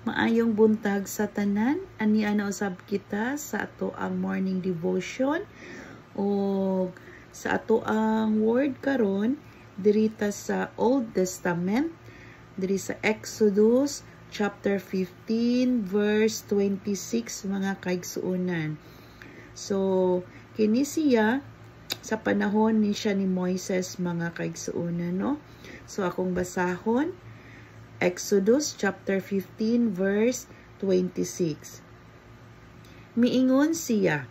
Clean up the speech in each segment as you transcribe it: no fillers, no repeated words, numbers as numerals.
Maayong buntag sa tanan, ani ana usab kita sa ato ang morning devotion o sa ato ang word karon dirita sa Old Testament, diri sa Exodus chapter 15 verse 26 mga kaigsuonan. So kini siya sa panahon ni siya ni Moises mga kaigsuonan, no? So akong basahon Exodus chapter 15 verse 26. Miingon siya,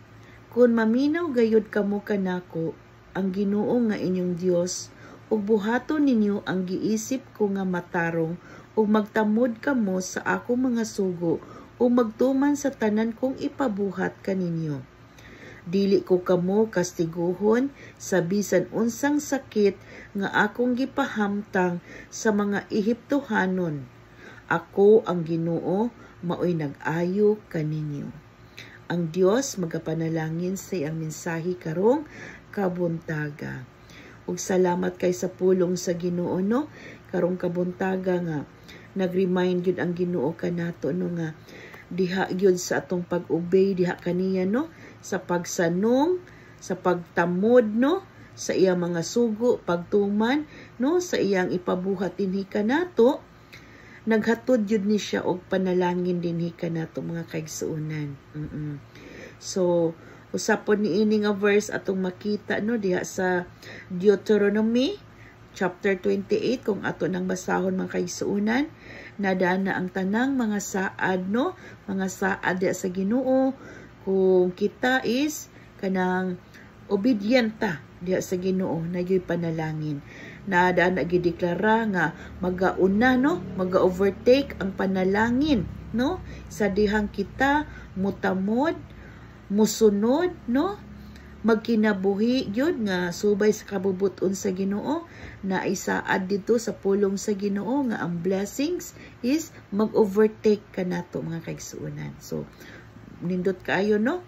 kung maminaw gayud kamo kanako ang Ginoo nga inyong Dios, ug buhaton ninyo ang giisip ko nga matarong, ug magtamod kamo sa akong mga sugo, ug magtuman sa tanan kong ipabuhat kaninyo. Dili ko kamo kastiguhon sa bisan unsang sakit nga akong gipahamtang sa mga Ehiptohanon. Ako ang Ginoo, maoy nag-ayo kaninyo. Ang Dios magapanalangin sa iyang mensahe karong kabuntaga. Ug salamat kay sa pulong sa Ginoo, no? Karong kabuntaga nga nag-remind yun ang Ginoo kanato, no, nga diha yun sa atong pag-obey diha kaniya, no, sa pagsanong, sa pagtamod, no, sa iyang mga sugo, pagtuman, no, sa iyang ipabuhat dinhi kanato. Naghatod yun ni siya og panalangin dinhi kanato mga kaigsuonan. So usapon ni ini nga verse atong makita, no, diha sa Deuteronomy chapter 28 kung ato nang basahon mga kaigsuonan, nadana ang tanang mga saad, no, mga saad diha sa Ginoo kung kita is kanang obedyenta diha sa Ginoo na yoy panalangin. Nadana gideklara nga magauna, no, maga-overtake ang panalangin, no, sa dihang kita mutamod, musunod, no, magkinabuhi yun nga subay sa kabubuton sa Ginoo, na isaad dito sa pulong sa Ginoo nga ang blessings is mag-overtake kanato mga kaigsuonan. So nindot kaayo, no,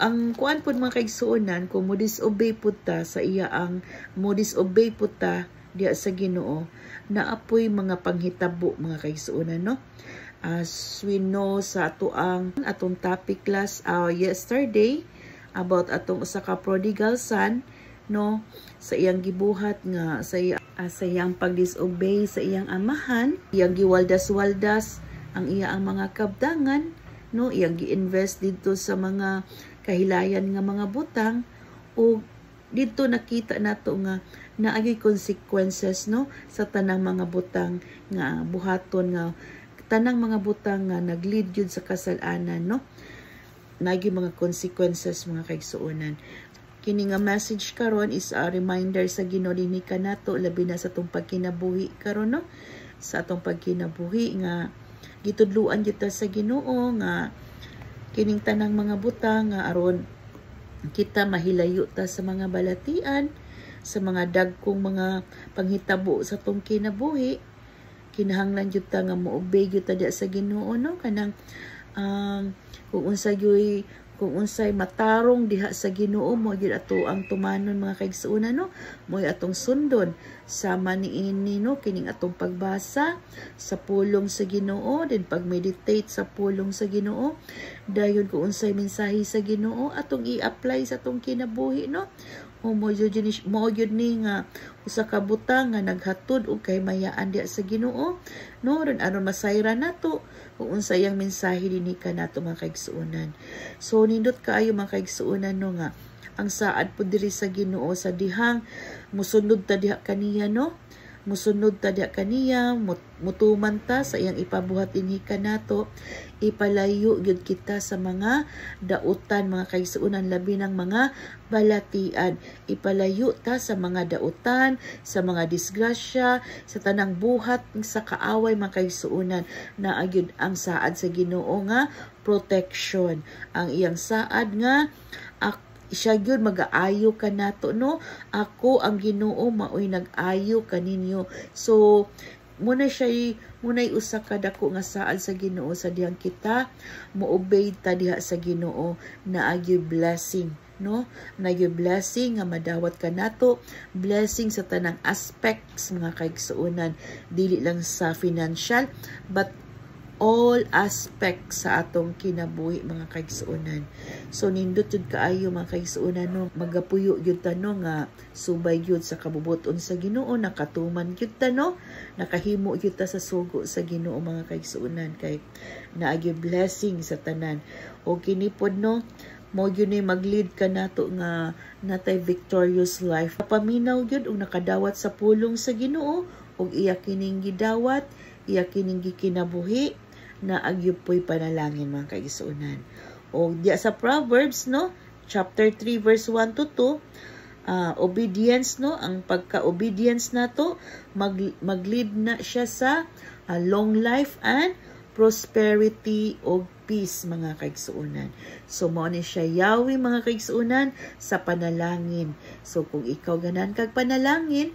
ang kuan pud mga kaigsuonan, kung mo disobey pud ta sa iya, ang mo disobey pud ta diha sa Ginoo, naapoy mga panghitabo mga kaigsuonan, no. As we know sa atong topic class yesterday about atong usa ka prodigal son, no, sa iyang gibuhat nga sa iyang pag-disobey sa iyang amahan, iyang giwaldas-waldas ang iya ang mga kabdangan, no, iyang gi-invest dito sa mga kahilayan nga mga butang, o dito nakita nato nga naagay consequences, no, sa tanang mga butang nga buhaton, nga tanang mga butang nga nag-lead yun sa kasalanan, no, naging mga consequences mga kaigsuonan. Kini nga message karon is a reminder sa Ginoo dinhi kanato, labi na sa atong pagkinabuhi karon, no, sa atong pagkinabuhi nga gitudluan kita sa Ginoo nga kining tanang mga butang nga aron kita mahilayo ta sa mga balatian, sa mga dagkong mga panghitabo sa atong kinabuhi. Kinahanglan jud ta nga mo-obey jud ta sa Ginoo, no, kanang kung unsay matarong diha sa Ginoo, mo gyud ato ang tumanon mga kaigsuonan, no, mo atong sundon sama niini, no, kining atong pagbasa sa pulong sa Ginoo, din pag-meditate sa pulong sa Ginoo, dayon kung unsay mensahe sa Ginoo atong i-apply sa atong kinabuhi, no. O mo gyud ni nga usa ka butang nga naghatod og kahimayaan diha sa Ginoo, no, ron aron masayra nato kung unsa yang mensahe dinhi kanato mga kaigsuonan. So nindot kaayo mga kaigsuonan, no, nga ang saad pud diri sa Ginoo sa dihang musunod ta diha kaniya, no, musunod ta diha kaniya, mutuman ta sa iyang ipabuhat dinhi kanato, ipalayo gyud kita sa mga dautan mga kaigsuonan, labi ng mga balatian. Ipalayo ta sa mga dautan, sa mga disgrasya, sa tanang buhat sa kaaway mga kaigsuonan, na agyud ang saad sa Ginoo nga protection. Ang iyang saad nga siya gyud mag-aayo kanato, no, ako ang Ginoo, maoy nag-ayo kaninyo. So muna'y usa ka dako nga saad sa Ginoo sa dihang kita mo-obey ta diha sa Ginoo, na agyo blessing, no, na agyo blessing nga madawat kanato, blessing sa tanang aspects mga kaigsuonan, dili lang sa financial but all aspect sa atong kinabuhi mga kaigsuonan. So nindot jud kaayo mga kaigsuonan no, magapuyo jud ta no nga subay jud sa kabubuton sa Ginoo, nakatuman jud ta no, nakahimo jud ta sa sugo sa Ginoo mga kaigsuonan, kay naagi blessing sa tanan. O kini pod no, mo yun ay mag-lead ka nato nga natay victorious life. Paminaw yun o nakadawat sa pulong sa Ginoo o iya kining gidawat, iya kining gikinabuhi na agyupoy panalangin mga kaigsuonan. O diya sa Proverbs no, chapter 3 verse 1 to 2, obedience no, ang pagka-obedience nato mag-lead na siya sa long life and prosperity o peace mga kaigsuonan. So mao ni siya yawi mga kaigsuonan sa panalangin. So kung ikaw ganan kag panalangin,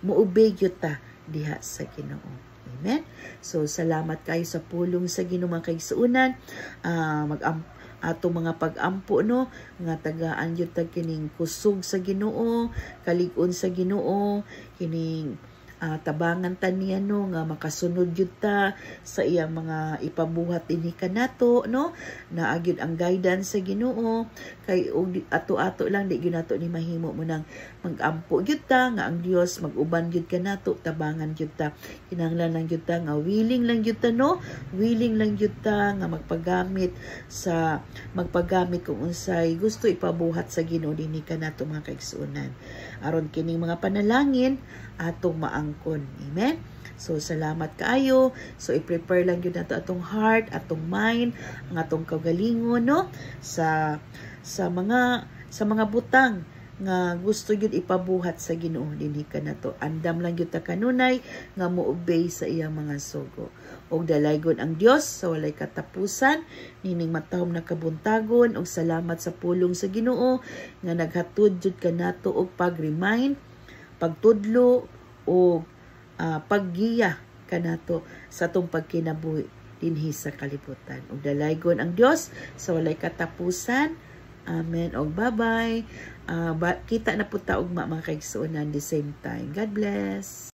muobey gyud ta diha sa Ginoo. Amen. So salamat kayo sa pulong sa Ginoo mga kaigsuonan. Atong mga pag-ampo no, nga tagaan gyud ta kining kusog sa Ginoo, kalig-on sa Ginoo, kining tabangan ta niya no, nga makasunod jud ta sa iyang mga ipabuhat dinhi kanato no, na agyud ang guidance sa Ginoo, kay ato-ato lang di gyud nato ni mahimo mo nang mag-ampo gyud ta nga ang Dios mag-uban gyud kanato, tabangan gyud ta, kinahanglan lang gyud ta nga willing lang gyud ta no, willing lang gyud ta nga magpagamit kung unsay gusto ipabuhat sa Ginoo dinhi kanato mga kaigsuonan, aron kining mga panalangin atong maangkon. Amen. So salamat kaayo. So i-prepare lang gyud nato atong heart, atong mind, ang atong kaugalingon no sa mga butang nga gusto gyud ipabuhat sa Ginoo dinhi kanato. Andam lang gyud ta kanunay nga moobey sa iyang mga sugo. Og dalaygon ang Dios sa walay katapusan nining matahom na kabuntagon, og salamat sa pulong sa Ginoo nga naghatod jud kanato og pag-remind, pagtudlo o paggiya kanato sa atong pagkinabuhi dinhi sa kalibutan. Og dalaygon ang Dios sa walay katapusan. Amen. Og bye-bye. Kita na po ta ugma mga kaigsuonan the same time. God bless.